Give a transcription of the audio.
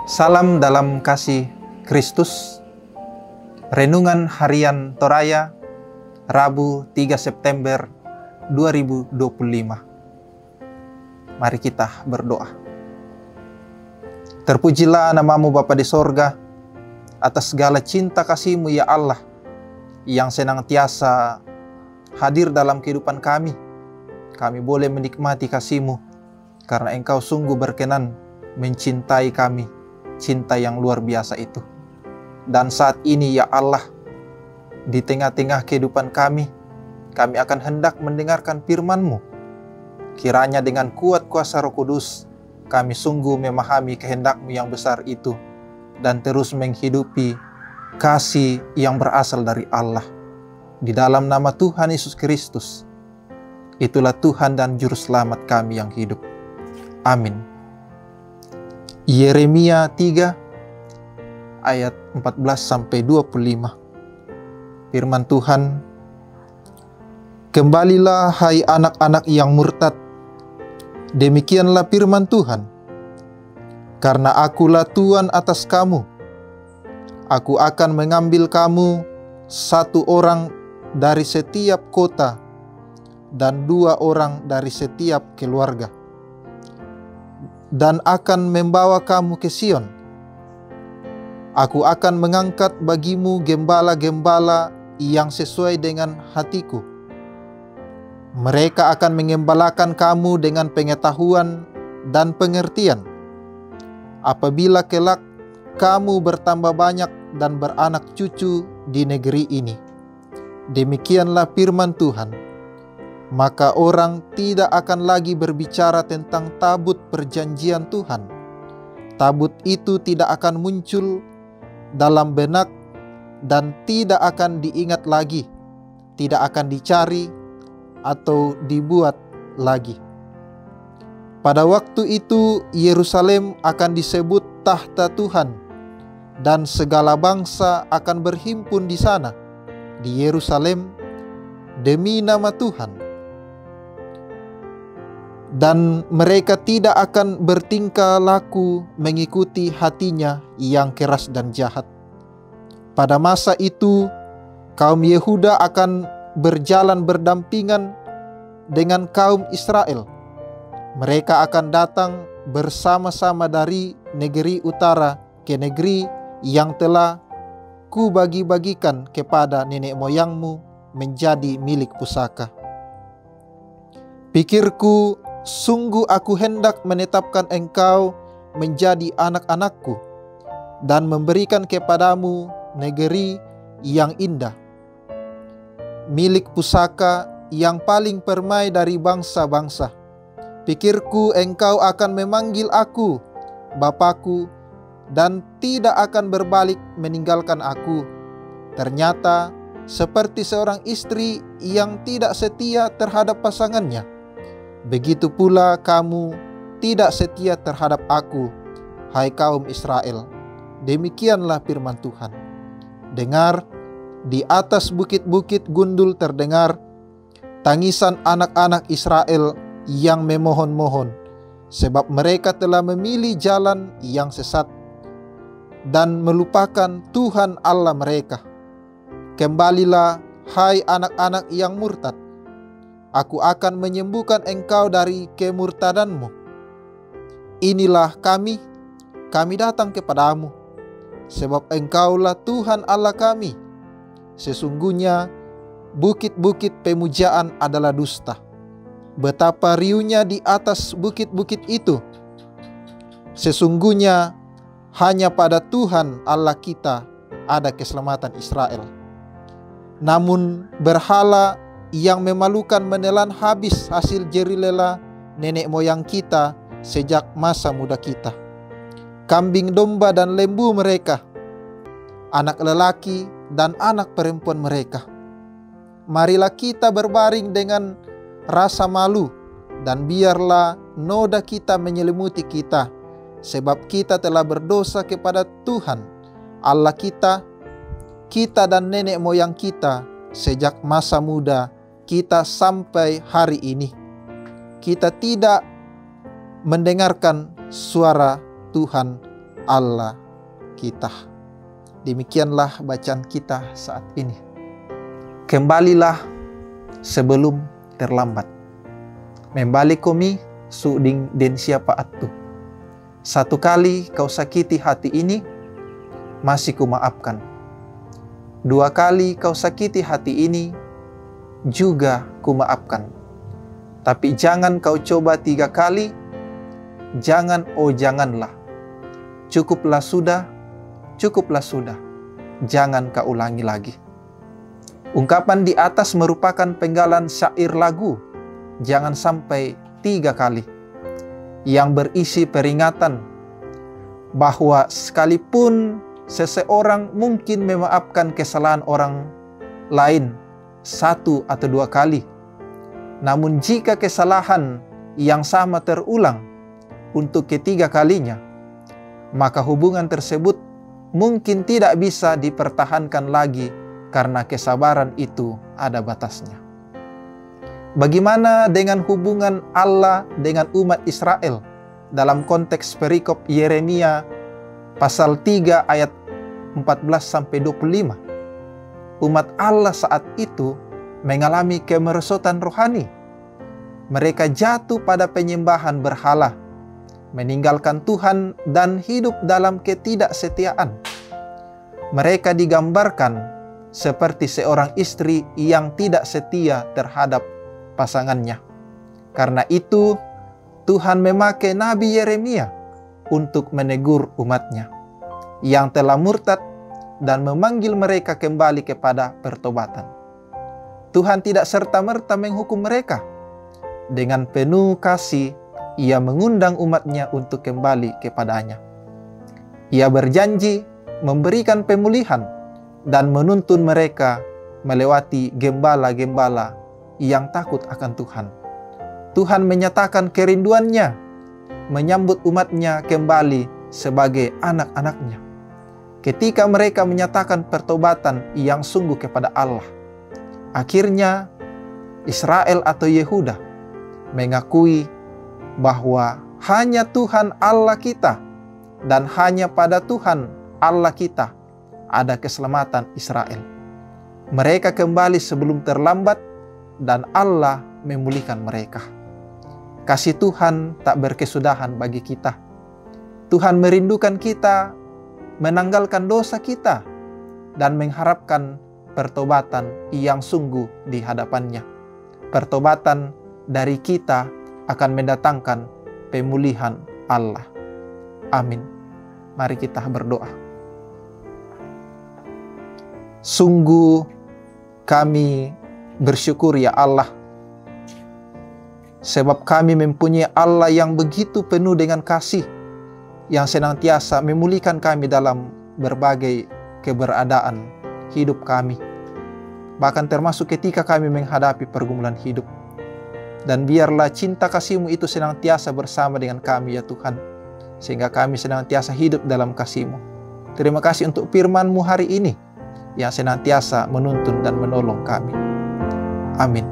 Salam dalam kasih Kristus. Renungan Harian Toraya, Rabu 3 September 2025. Mari kita berdoa. Terpujilah namamu Bapa di sorga, atas segala cinta kasih-Mu ya Allah, yang senantiasa hadir dalam kehidupan kami. Kami boleh menikmati kasih-Mu, karena Engkau sungguh berkenan mencintai kami, cinta yang luar biasa itu. Dan saat ini ya Allah, di tengah-tengah kehidupan kami akan hendak mendengarkan firman-Mu. Kiranya dengan kuat kuasa Roh Kudus, kami sungguh memahami kehendak-Mu yang besar itu, dan terus menghidupi kasih yang berasal dari Allah. Di dalam nama Tuhan Yesus Kristus, itulah Tuhan dan Juru Selamat kami yang hidup. Amin. Yeremia 3 ayat 14-25. Firman Tuhan, "Kembalilah hai anak-anak yang murtad, demikianlah firman Tuhan. Karena akulah Tuhan atas kamu. Aku akan mengambil kamu satu orang dari setiap kota dan 2 orang dari setiap keluarga, dan akan membawa kamu ke Sion. Aku akan mengangkat bagimu gembala-gembala yang sesuai dengan hatiku. Mereka akan mengembalakan kamu dengan pengetahuan dan pengertian. Apabila kelak kamu bertambah banyak dan beranak cucu di negeri ini, demikianlah firman Tuhan, maka orang tidak akan lagi berbicara tentang tabut perjanjian Tuhan. Tabut itu tidak akan muncul dalam benak dan tidak akan diingat lagi, tidak akan dicari atau dibuat lagi. Pada waktu itu Yerusalem akan disebut tahta Tuhan, dan segala bangsa akan berhimpun di sana, di Yerusalem, demi nama Tuhan. Dan mereka tidak akan bertingkah laku mengikuti hatinya yang keras dan jahat. Pada masa itu, kaum Yehuda akan berjalan berdampingan dengan kaum Israel. Mereka akan datang bersama-sama dari negeri utara ke negeri yang telah kubagi-bagikan kepada nenek moyangmu menjadi milik pusaka. Pikirku, sungguh aku hendak menetapkan engkau menjadi anak-anakku dan memberikan kepadamu negeri yang indah, milik pusaka yang paling permai dari bangsa-bangsa. Pikirku, engkau akan memanggil aku Bapakku dan tidak akan berbalik meninggalkan aku. Ternyata seperti seorang istri yang tidak setia terhadap pasangannya, begitu pula kamu tidak setia terhadap aku, hai kaum Israel. Demikianlah firman Tuhan. Dengar, di atas bukit-bukit gundul terdengar tangisan anak-anak Israel yang memohon-mohon, sebab mereka telah memilih jalan yang sesat dan melupakan Tuhan Allah mereka. Kembalilah, hai anak-anak yang murtad. Aku akan menyembuhkan engkau dari kemurtadanmu. Inilah kami datang kepadamu, sebab engkaulah Tuhan Allah kami. Sesungguhnya bukit-bukit pemujaan adalah dusta. Betapa riuhnya di atas bukit-bukit itu. Sesungguhnya hanya pada Tuhan Allah kita ada keselamatan Israel. Namun berhala yang memalukan menelan habis hasil jerilela nenek moyang kita sejak masa muda kita. Kambing domba dan lembu mereka, anak lelaki dan anak perempuan mereka. Marilah kita berbaring dengan rasa malu, dan biarlah noda kita menyelimuti kita, sebab kita telah berdosa kepada Tuhan Allah kita dan nenek moyang kita sejak masa muda kita sampai hari ini. Kita tidak mendengarkan suara Tuhan Allah kita. Demikianlah bacaan kita saat ini. Kembalilah sebelum terlambat. Membalik komi suding den siapa atu. Satu kali kau sakiti hati ini, masih kumaafkan. Dua kali kau sakiti hati ini, juga kumaafkan. Tapi jangan kau coba 3 kali, jangan oh janganlah. Cukuplah sudah, jangan kau ulangi lagi. Ungkapan di atas merupakan penggalan syair lagu, jangan sampai 3 kali, yang berisi peringatan bahwa sekalipun seseorang mungkin memaafkan kesalahan orang lain 1 atau 2 kali, namun jika kesalahan yang sama terulang untuk ketiga kalinya, maka hubungan tersebut mungkin tidak bisa dipertahankan lagi karena kesabaran itu ada batasnya. Bagaimana dengan hubungan Allah dengan umat Israel dalam konteks perikop Yeremia pasal 3 ayat 14-25? Umat Allah saat itu mengalami kemerosotan rohani. Mereka jatuh pada penyembahan berhala, meninggalkan Tuhan dan hidup dalam ketidaksetiaan. Mereka digambarkan seperti seorang istri yang tidak setia terhadap pasangannya. Karena itu, Tuhan memakai Nabi Yeremia untuk menegur umatnya yang telah murtad dan memanggil mereka kembali kepada pertobatan. Tuhan tidak serta-merta menghukum mereka. Dengan penuh kasih, Ia mengundang umatnya untuk kembali kepadanya. Ia berjanji memberikan pemulihan dan menuntun mereka melewati gembala-gembala yang takut akan Tuhan. Tuhan menyatakan kerinduannya menyambut umatnya kembali sebagai anak-anaknya. Ketika mereka menyatakan pertobatan yang sungguh kepada Allah, akhirnya Israel atau Yehuda mengakui bahwa hanya Tuhan Allah kita dan hanya pada Tuhan Allah kita ada keselamatan Israel. Mereka kembali sebelum terlambat dan Allah memulihkan mereka. Kasih Tuhan tak berkesudahan bagi kita. Tuhan merindukan kita menanggalkan dosa kita dan mengharapkan pertobatan yang sungguh di hadapannya. Pertobatan dari kita akan mendatangkan pemulihan Allah. Amin. Mari kita berdoa. Sungguh kami bersyukur ya Allah, sebab kami mempunyai Allah yang begitu penuh dengan kasih, yang senantiasa memulihkan kami dalam berbagai keberadaan hidup kami, bahkan termasuk ketika kami menghadapi pergumulan hidup. Dan biarlah cinta kasih-Mu itu senantiasa bersama dengan kami ya Tuhan, sehingga kami senantiasa hidup dalam kasih-Mu. Terima kasih untuk firman-Mu hari ini yang senantiasa menuntun dan menolong kami. Amin.